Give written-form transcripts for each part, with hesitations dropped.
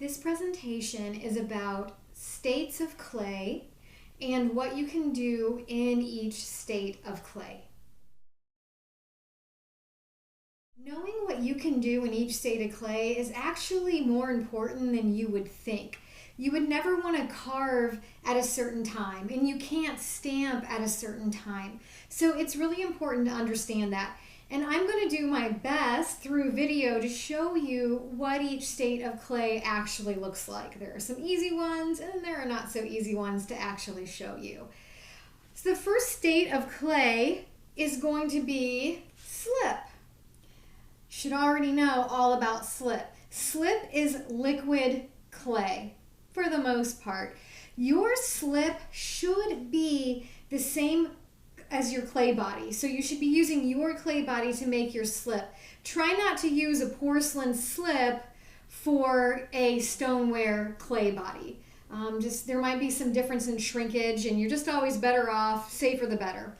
This presentation is about states of clay and what you can do in each state of clay. Knowing what you can do in each state of clay is actually more important than you would think. You would never want to carve at a certain time, and you can't stamp at a certain time. So it's really important to understand that. And I'm going to do my best through video to show you what each state of clay actually looks like. There are some easy ones, and there are not so easy ones to actually show you. So the first state of clay is going to be slip. You should already know all about slip. Slip is liquid clay for the most part. Your slip should be the same as your clay body. So you should be using your clay body to make your slip. Try not to use a porcelain slip for a stoneware clay body. There might be some difference in shrinkage, and you're just always better off, safer the better.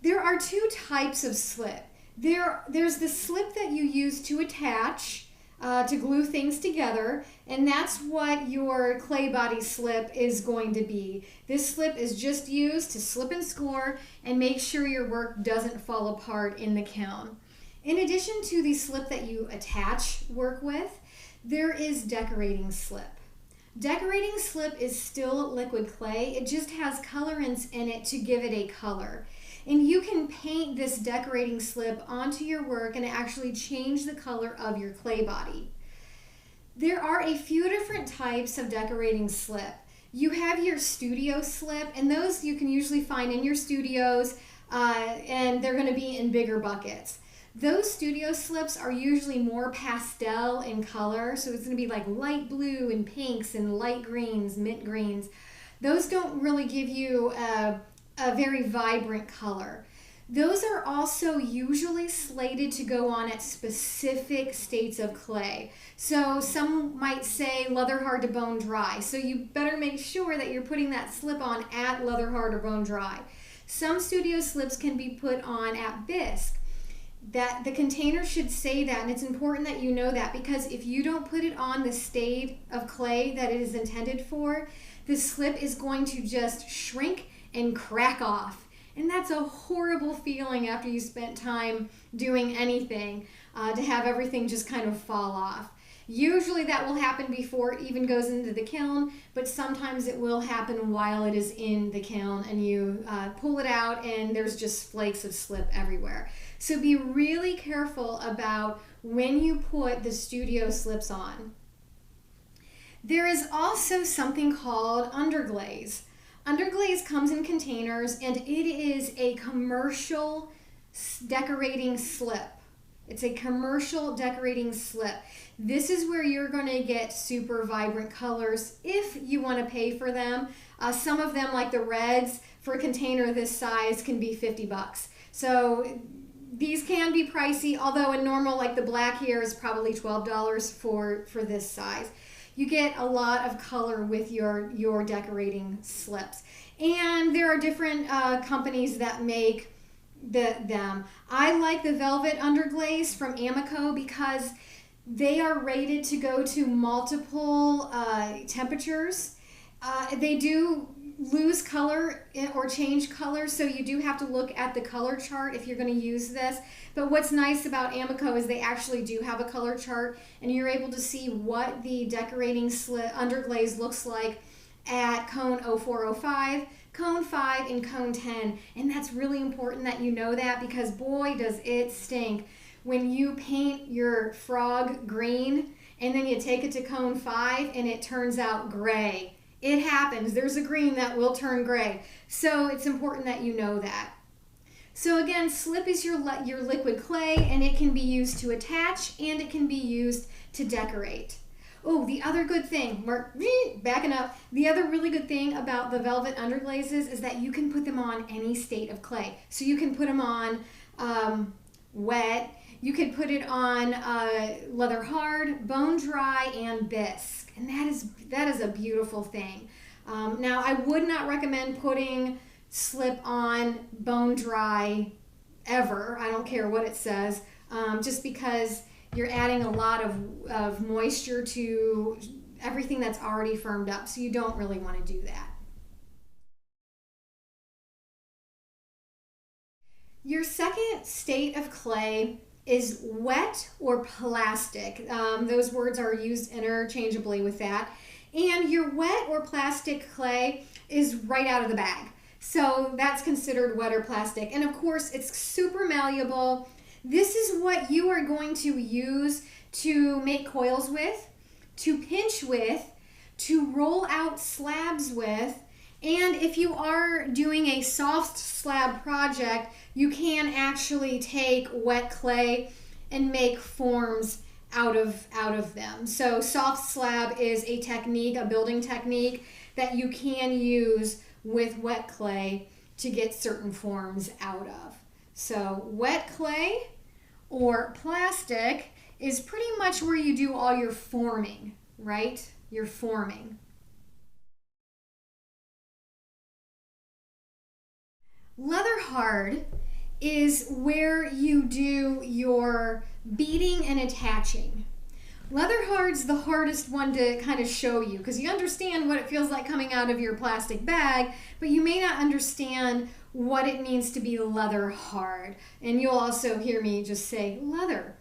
There are two types of slip. There's the slip that you use to attach, to glue things together, and that's what your clay body slip is going to be. This slip is just used to slip and score and make sure your work doesn't fall apart in the kiln. In addition to the slip that you attach work with, there is decorating slip. Decorating slip is still liquid clay, it just has colorants in it to give it a color. And you can paint this decorating slip onto your work and actually change the color of your clay body. There are a few different types of decorating slip. You have your studio slip, and those you can usually find in your studios, and they're going to be in bigger buckets. Those studio slips are usually more pastel in color, so it's going to be like light blue and pinks and light greens, mint greens. Those don't really give you a very vibrant color. Those are also usually slated to go on at specific states of clay. So some might say leather hard to bone dry. So you better make sure that you're putting that slip on at leather hard or bone dry. Some studio slips can be put on at bisque. That the container should say that, and it's important that you know that, because if you don't put it on the state of clay that it is intended for, the slip is going to just shrink and crack off. And that's a horrible feeling after you spent time doing anything, to have everything just kind of fall off. Usually that will happen before it even goes into the kiln, but sometimes it will happen while it is in the kiln, and you pull it out and there's just flakes of slip everywhere. So be really careful about when you put the studio slips on. There is also something called underglaze. Underglaze comes in containers, and it is a commercial decorating slip. It's a commercial decorating slip. This is where you're going to get super vibrant colors if you want to pay for them. Some of them, like the reds, for a container this size can be $50. So these can be pricey, although a normal, like the black here, is probably $12 for this size. You get a lot of color with your decorating slips. And there are different companies that make them. I like the velvet underglaze from Amico because they are rated to go to multiple temperatures. They do lose color or change color, so you do have to look at the color chart if you're going to use this. But what's nice about Amico is they actually do have a color chart, and you're able to see what the decorating underglaze looks like at cone 0405, cone 5, and cone 10. And that's really important that you know that, because boy does it stink when you paint your frog green and then you take it to cone 5 and it turns out gray. It happens. There's a green that will turn gray. So it's important that you know that. So again, slip is your liquid clay, and it can be used to attach and it can be used to decorate. Oh, the other good thing, backing up, the other really good thing about the velvet underglazes is that you can put them on any state of clay. So you can put them on wet, you can put it on leather hard, bone dry, and bisque. And that is a beautiful thing. Now, I would not recommend putting slip on bone dry ever. I don't care what it says, just because you're adding a lot of moisture to everything that's already firmed up. So you don't really want to do that. Your second state of clay is wet or plastic. Those words are used interchangeably with that. And your wet or plastic clay is right out of the bag. So that's considered wet or plastic. And of course, it's super malleable. This is what you are going to use to make coils with, to pinch with, to roll out slabs with. And if you are doing a soft slab project, you can actually take wet clay and make forms out of them. So soft slab is a technique, a building technique that you can use with wet clay to get certain forms out of. So wet clay or plastic is pretty much where you do all your forming, right? Your forming. Leather hard is where you do your beading and attaching. Leather hard's the hardest one to kind of show you because you understand what it feels like coming out of your plastic bag, but you may not understand what it means to be leather hard. And you'll also hear me just say leather.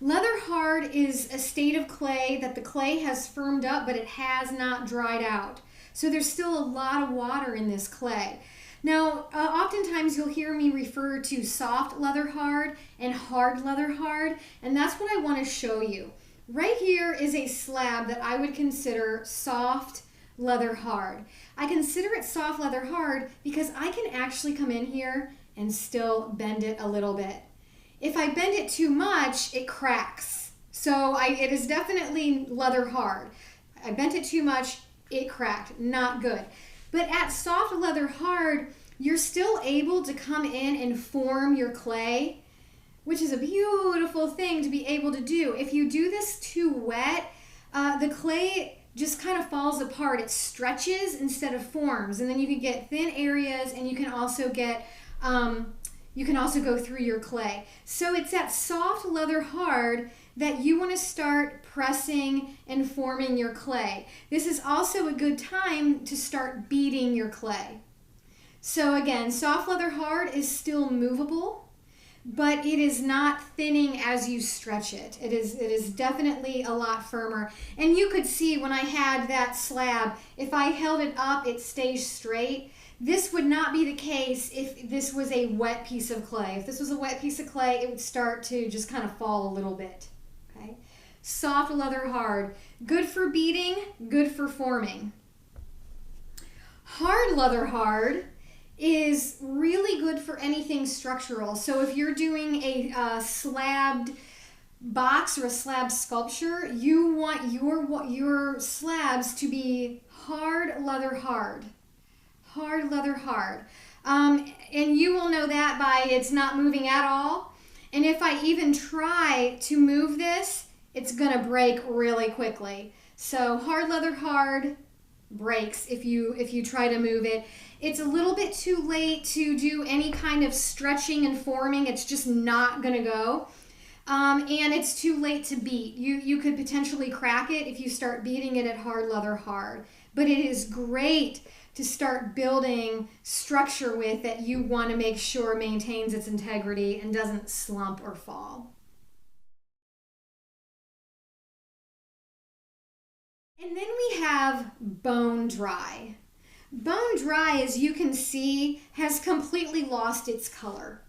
Leather hard is a state of clay that the clay has firmed up, but it has not dried out. So there's still a lot of water in this clay. Now, oftentimes you'll hear me refer to soft leather hard and hard leather hard, and that's what I want to show you. Right here is a slab that I would consider soft leather hard. I consider it soft leather hard because I can actually come in here and still bend it a little bit. If I bend it too much, it cracks. So it is definitely leather hard. I bent it too much, it cracked. Not good. But at soft leather hard, you're still able to come in and form your clay, which is a beautiful thing to be able to do. If you do this too wet, the clay just kind of falls apart. It stretches instead of forms, and then you can get thin areas, and you can also get go through your clay. So it's that soft leather hard that you want to start pressing and forming your clay. This is also a good time to start beating your clay. So again, soft leather hard is still movable, but it is not thinning as you stretch it. It is definitely a lot firmer. And you could see when I had that slab, if I held it up, it stays straight. This would not be the case if this was a wet piece of clay. If this was a wet piece of clay, it would start to just kind of fall a little bit. Okay? Soft leather hard, good for beating, good for forming. Hard leather hard is really good for anything structural. So if you're doing a slabbed box or a slab sculpture, you want your slabs to be hard leather hard. Hard leather hard. And you will know that by it's not moving at all. And if I even try to move this, it's gonna break really quickly. So hard leather hard breaks if you try to move it. It's a little bit too late to do any kind of stretching and forming. It's just not gonna go. And it's too late to beat. You could potentially crack it if you start beating it at hard leather hard. But it is great to start building structure with that you want to make sure maintains its integrity and doesn't slump or fall. And then we have bone dry. Bone dry, as you can see, has completely lost its color.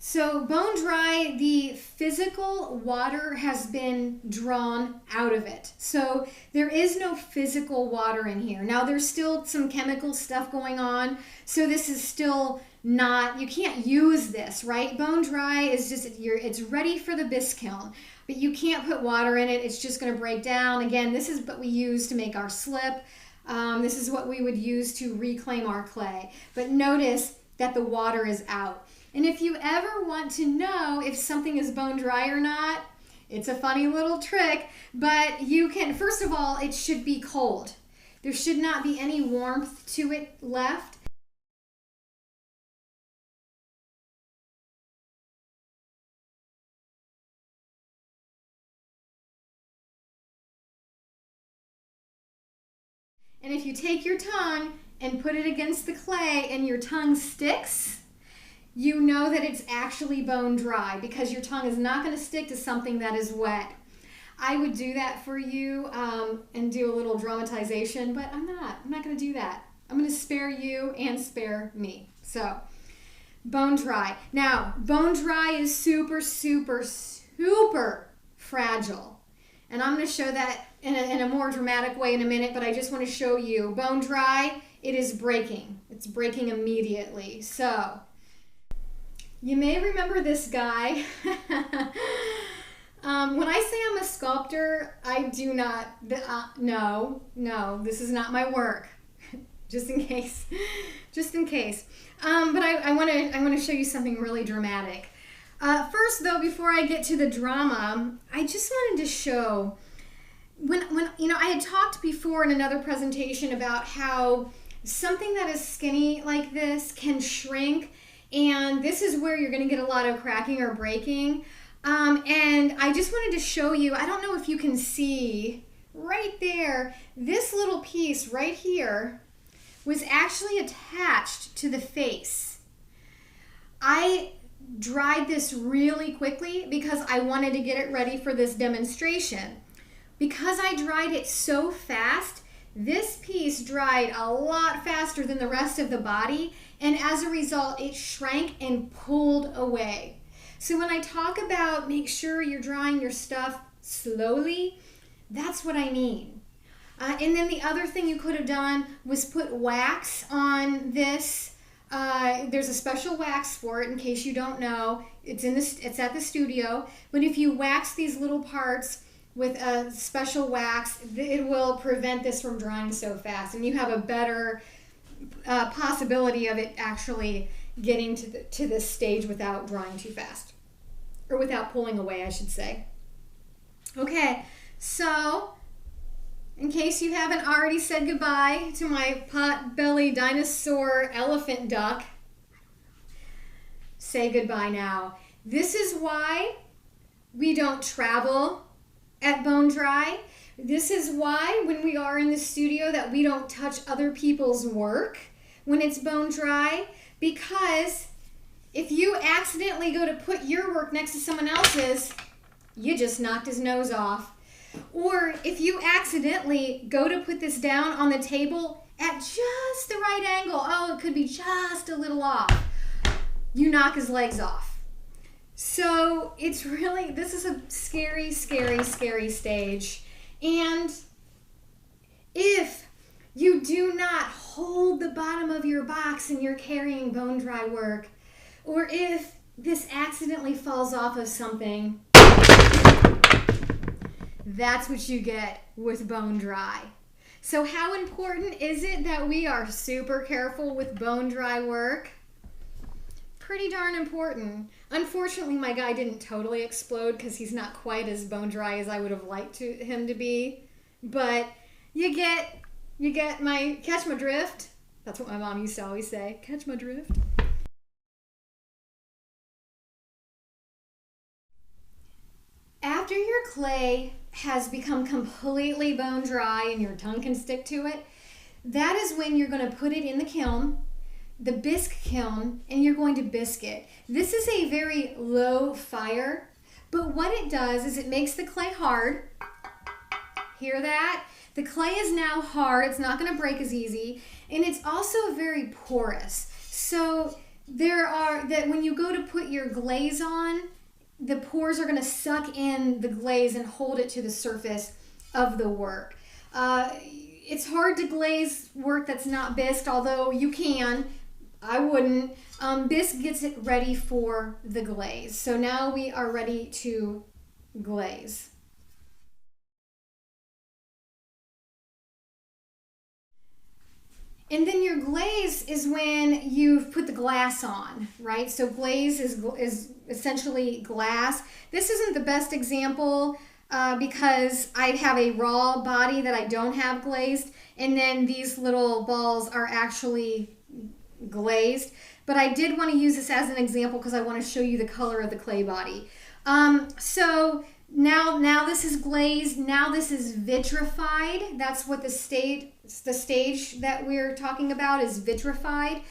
So bone dry, the physical water has been drawn out of it. So there is no physical water in here. Now there's still some chemical stuff going on. So this is still not, you can't use this, right? Bone dry is just, it's ready for the bisque kiln, but you can't put water in it. It's just gonna break down. Again, this is what we use to make our slip. This is what we would use to reclaim our clay. But notice that the water is out. And if you ever want to know if something is bone dry or not, it's a funny little trick, but you can, first of all, it should be cold. There should not be any warmth to it left. And if you take your tongue and put it against the clay and your tongue sticks, you know that it's actually bone dry because your tongue is not going to stick to something that is wet. I would do that for you and do a little dramatization, but I'm not going to do that. I'm going to spare you and spare me. So, bone dry. Now, bone dry is super, super, super fragile. And I'm going to show that in a more dramatic way in a minute, but I just want to show you. Bone dry, it is breaking. It's breaking immediately. So, you may remember this guy. When I say I'm a sculptor, I do not, no, this is not my work. Just in case. But I want to show you something really dramatic. First, though, before I get to the drama, I just wanted to show when I had talked before in another presentation about how something that is skinny like this can shrink, and this is where you're going to get a lot of cracking or breaking. And I just wanted to show you. I don't know if you can see right there. This little piece right here was actually attached to the face. I dried this really quickly because I wanted to get it ready for this demonstration. Because I dried it so fast, this piece dried a lot faster than the rest of the body, and as a result, it shrank and pulled away. So when I talk about make sure you're drying your stuff slowly, that's what I mean. And then the other thing you could have done was put wax on this. There's a special wax for it, in case you don't know. It's at the studio. But if you wax these little parts with a special wax, it will prevent this from drying so fast, and you have a better possibility of it actually getting to this stage without drying too fast, or without pulling away, I should say. Okay, so in case you haven't already said goodbye to my pot-bellied dinosaur elephant duck, say goodbye now. This is why we don't travel at bone dry. This is why when we are in the studio that we don't touch other people's work when it's bone dry, because if you accidentally go to put your work next to someone else's, you just knocked his nose off. Or if you accidentally go to put this down on the table at just the right angle, oh, it could be just a little off, you knock his legs off. So it's really, this is a scary, scary, scary stage. And if you do not hold the bottom of your box and you're carrying bone dry work, or if this accidentally falls off of something, that's what you get with bone dry. So how important is it that we are super careful with bone dry work? Pretty darn important. Unfortunately, my guy didn't totally explode because he's not quite as bone dry as I would have liked him to be. But you get catch my drift. That's what my mom used to always say, catch my drift. After your clay has become completely bone dry and your tongue can stick to it, that is when you're going to put it in the kiln, the bisque kiln, and you're going to bisque it. This is a very low fire, but what it does is it makes the clay hard. Hear that? The clay is now hard. It's not going to break as easy, and it's also very porous. So that when you go to put your glaze on, the pores are going to suck in the glaze and hold it to the surface of the work. It's hard to glaze work that's not bisqued, although you can. I wouldn't. Bisque gets it ready for the glaze. So now we are ready to glaze. And then your glaze is when you've put the glass on, right? So glaze is essentially glass. This isn't the best example because I have a raw body that I don't have glazed, and then these little balls are actually glazed. But I did want to use this as an example because I want to show you the color of the clay body. So Now this is glazed. Now this is vitrified. That's what the stage that we're talking about is vitrified.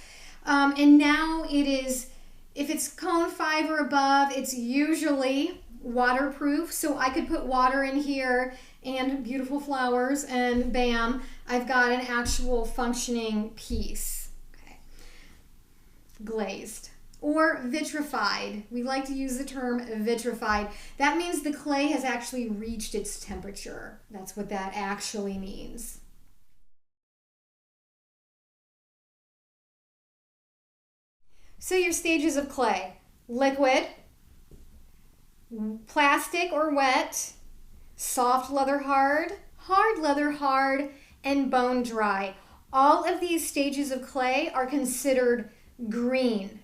And now it is, if it's cone 5 or above, it's usually waterproof. So I could put water in here and beautiful flowers, and bam, I've got an actual functioning piece. Okay. Glazed. Or vitrified. We like to use the term vitrified. That means the clay has actually reached its temperature. That's what that actually means. So your stages of clay: liquid, plastic or wet, soft leather hard, hard leather hard, and bone dry. All of these stages of clay are considered green,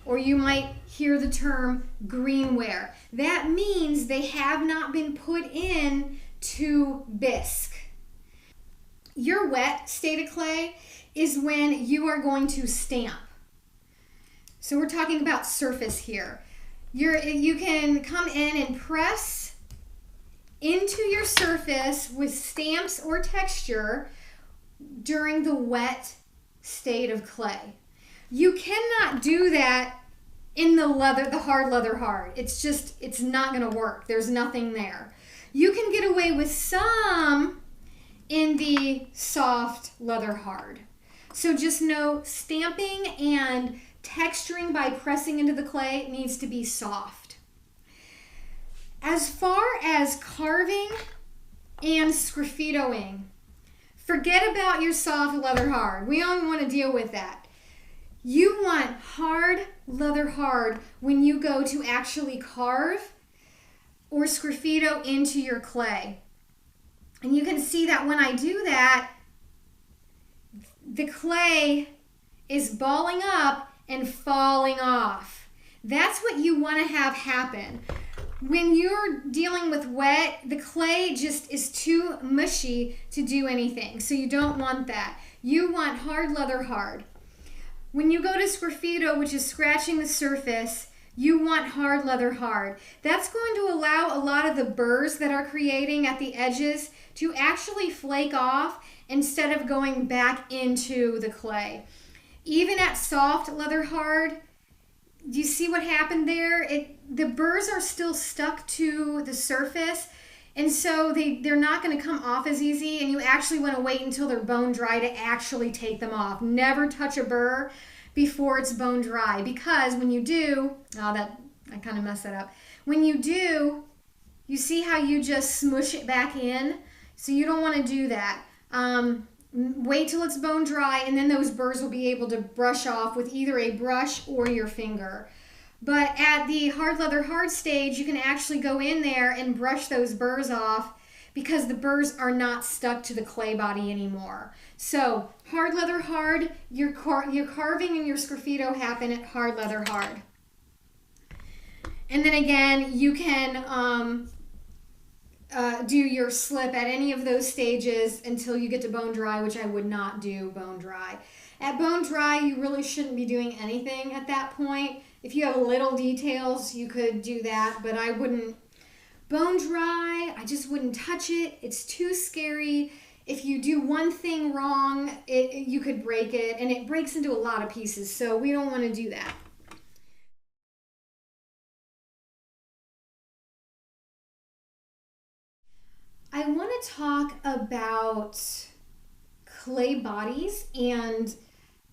or you might hear the term greenware. That means they have not been put in to bisque. Your wet state of clay is when you are going to stamp. So we're talking about surface here. You can come in and press into your surface with stamps or texture during the wet state of clay. You cannot do that in the hard leather hard. It's not going to work. There's nothing there. You can get away with some in the soft leather hard. So just know stamping and texturing by pressing into the clay needs to be soft. As far as carving and sgraffitoing, forget about your soft leather hard. We don't want to deal with that. You want hard leather hard when you go to actually carve or sgraffito into your clay. And you can see that when I do that, the clay is balling up and falling off. That's what you want to have happen. When you're dealing with wet, the clay just is too mushy to do anything. So you don't want that. You want hard leather hard. When you go to sgraffito, which is scratching the surface, you want hard leather hard. That's going to allow a lot of the burrs that are creating at the edges to actually flake off instead of going back into the clay. Even at soft leather hard, do you see what happened there? The burrs are still stuck to the surface, and so they're not going to come off as easy, and you actually want to wait until they're bone dry to actually take them off. Never touch a burr before it's bone dry, because when you do, I kind of messed that up. When you do, you see how you just smush it back in? So you don't want to do that. Wait till it's bone dry, and then those burrs will be able to brush off with either a brush or your finger. But at the hard leather hard stage, you can actually go in there and brush those burrs off because the burrs are not stuck to the clay body anymore. So hard leather hard, your carving and your sgraffito happen at hard leather hard. And then again, you can do your slip at any of those stages until you get to bone dry, which I would not do bone dry. At bone dry, you really shouldn't be doing anything at that point. If you have little details, you could do that, but I wouldn't. Bone dry, I just wouldn't touch it. It's too scary. If you do one thing wrong, you could break it, and it breaks into a lot of pieces, so we don't want to do that. I want to talk about clay bodies and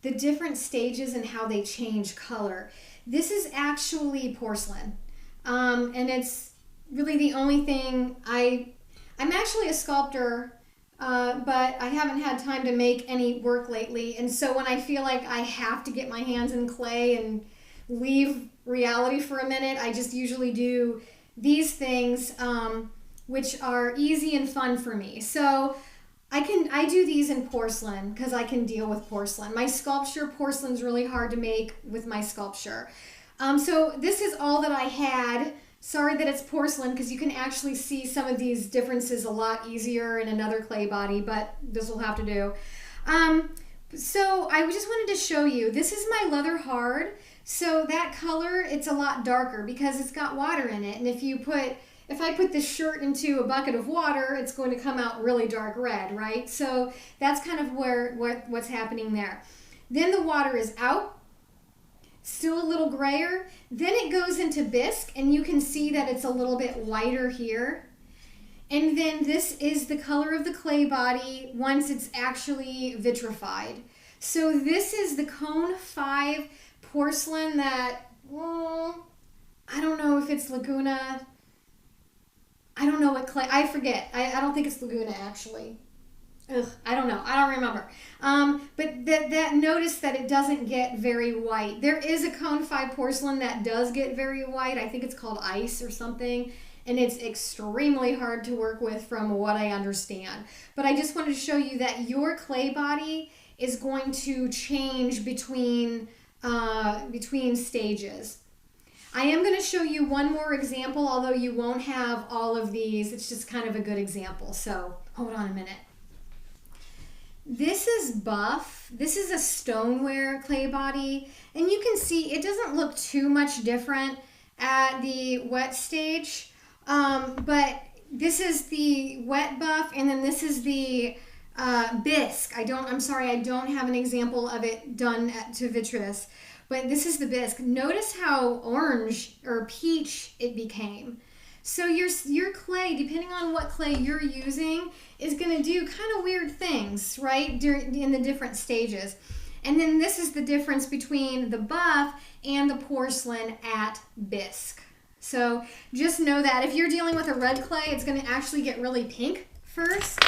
the different stages and how they change color. This is actually porcelain, and it's really the only thing I'm actually a sculptor, but I haven't had time to make any work lately, and so when I feel like I have to get my hands in clay and leave reality for a minute, I just usually do these things, which are easy and fun for me. So I do these in porcelain because I can deal with porcelain. My sculpture, porcelain's really hard to make with my sculpture. So this is all that I had. Sorry that it's porcelain because you can actually see some of these differences a lot easier in another clay body, but this will have to do. So I just wanted to show you, this is my leather hard. So that color, it's a lot darker because it's got water in it. And if I put this shirt into a bucket of water, it's going to come out really dark red, right? So that's kind of what's happening there. Then the water is out, still a little grayer. Then it goes into bisque, and you can see that it's a little bit whiter here. And then this is the color of the clay body once it's actually vitrified. So this is the Cone 5 porcelain that, well, I don't know if it's Laguna. I don't know what clay, I forget. I don't think it's Laguna actually. Ugh, I don't know. I don't remember. But that notice that it doesn't get very white. There is a Cone 5 porcelain that does get very white. I think it's called ice or something. And it's extremely hard to work with from what I understand. But I just wanted to show you that your clay body is going to change between stages. I am going to show you one more example, although you won't have all of these. It's just kind of a good example. So hold on a minute. This is buff. This is a stoneware clay body. And you can see it doesn't look too much different at the wet stage. But this is the wet buff, and then this is the bisque. I'm sorry, I don't have an example of it done to vitreous, but this is the bisque. Notice how orange or peach it became. So your clay, depending on what clay you're using, is going to do kind of weird things, right, in the different stages. And then this is the difference between the buff and the porcelain at bisque. So just know that if you're dealing with a red clay, it's going to actually get really pink first.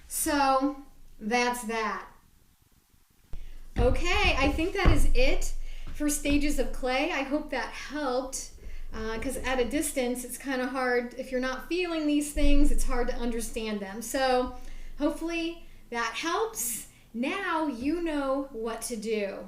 So that's that. Okay, I think that is it for stages of clay. I hope that helped, because at a distance, it's kind of hard. If you're not feeling these things, it's hard to understand them. So hopefully that helps. Now you know what to do.